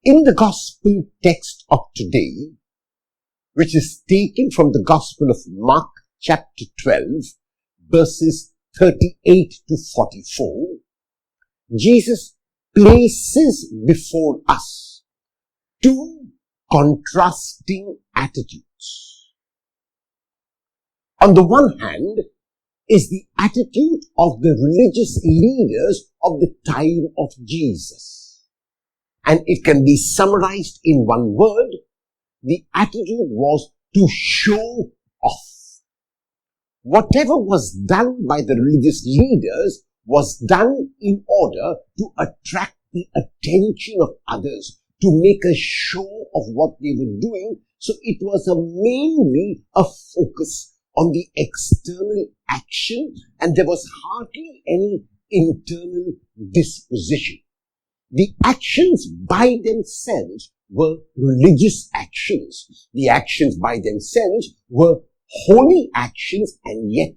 In the gospel text of today, which is taken from the Gospel of Mark chapter 12, verses 38 to 44, Jesus places before us two contrasting attitudes. On the one hand is the attitude of the religious leaders of the time of Jesus. And it can be summarized in one word. The attitude was to show off. Whatever was done by the religious leaders was done in order to attract the attention of others, to make a show of what they were doing. So it was mainly a focus on the external action, and there was hardly any internal disposition. The actions by themselves were religious actions. The actions by themselves were holy actions, and yet,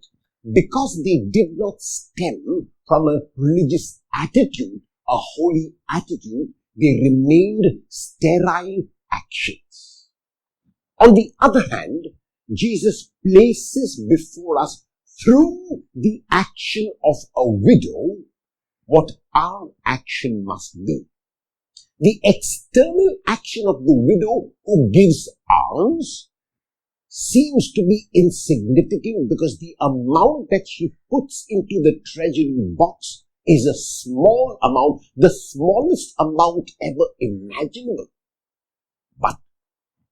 because they did not stem from a religious attitude, a holy attitude, they remained sterile actions. On the other hand, Jesus places before us, through the action of a widow, what our action must be. The external action of the widow who gives alms seems to be insignificant because the amount that she puts into the treasury box is a small amount, the smallest amount ever imaginable. But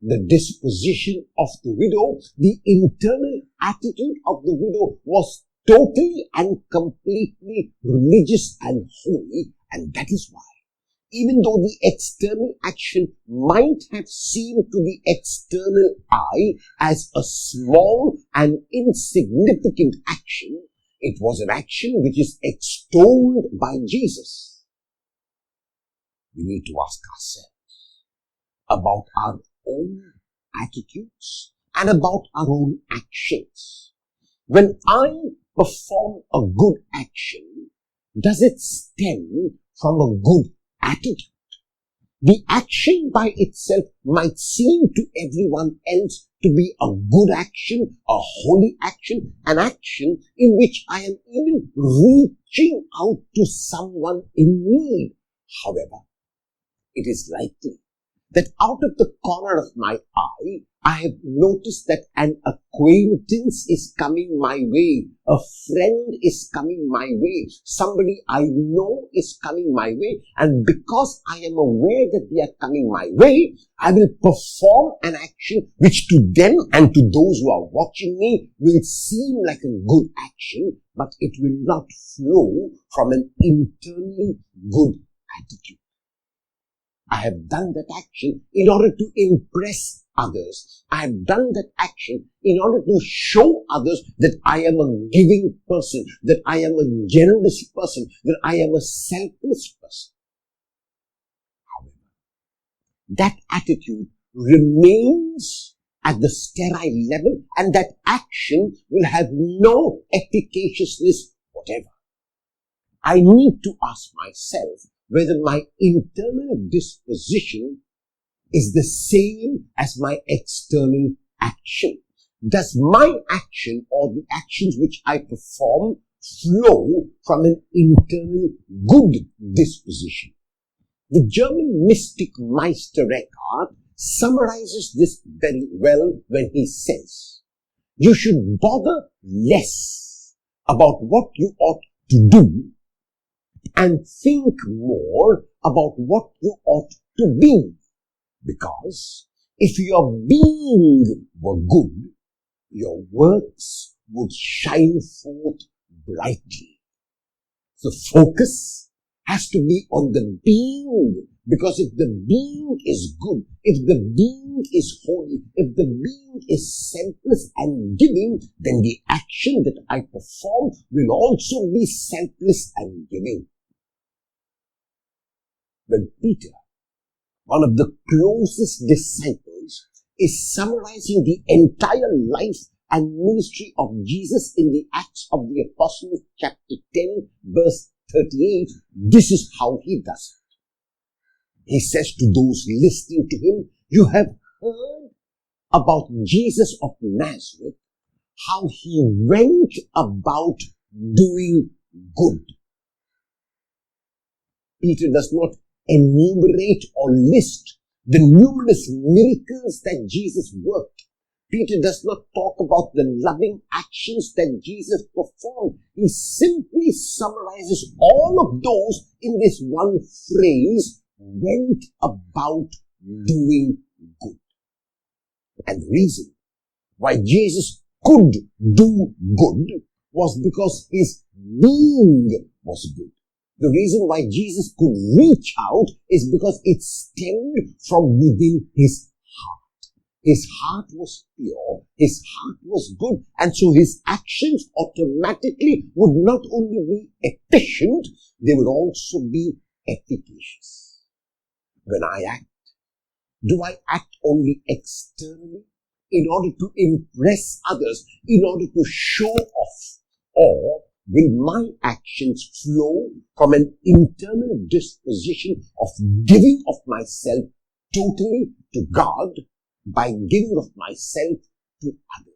the disposition of the widow, the internal attitude of the widow was totally and completely religious and holy, and that is why, even though the external action might have seemed to the external eye as a small and insignificant action, it was an action which is extolled by Jesus. We need to ask ourselves about our own attitudes and about our own actions. When I perform a good action, does it stem from a good attitude? The action by itself might seem to everyone else to be a good action, a holy action, an action in which I am even reaching out to someone in need. However, it is likely that out of the corner of my eye, I have noticed that an acquaintance is coming my way, a friend is coming my way, somebody I know is coming my way, and because I am aware that they are coming my way, I will perform an action which to them and to those who are watching me will seem like a good action, but it will not flow from an internally good attitude. I have done that action in order to impress others. I have done that action in order to show others that I am a giving person, that I am a generous person, that I am a selfless person. However, that attitude remains at the sterile level, and that action will have no efficaciousness whatever. I need to ask myself whether my internal disposition is the same as my external action. Does my action or the actions which I perform flow from an internal good disposition? The German mystic Meister Eckhart summarizes this very well when he says, you should bother less about what you ought to do and think more about what you ought to be. Because if your being were good, your works would shine forth brightly. The focus has to be on the being, because if the being is good, if the being is holy, if the being is selfless and giving, then the action that I perform will also be selfless and giving. When Peter, one of the closest disciples, is summarizing the entire life and ministry of Jesus in the Acts of the Apostles, chapter 10, verse 38, this is how he does it. He says to those listening to him, you have heard about Jesus of Nazareth, how he went about doing good. Peter does not enumerate or list the numerous miracles that Jesus worked. Peter does not talk about the loving actions that Jesus performed. He simply summarizes all of those in this one phrase, went about doing good. And the reason why Jesus could do good was because his being was good. The reason why Jesus could reach out is because it stemmed from within his heart. His heart was pure, his heart was good, and so his actions automatically would not only be efficient, they would also be efficacious. When I act, do I act only externally in order to impress others, in order to show off, or will my actions flow from an internal disposition of giving of myself totally to God by giving of myself to others?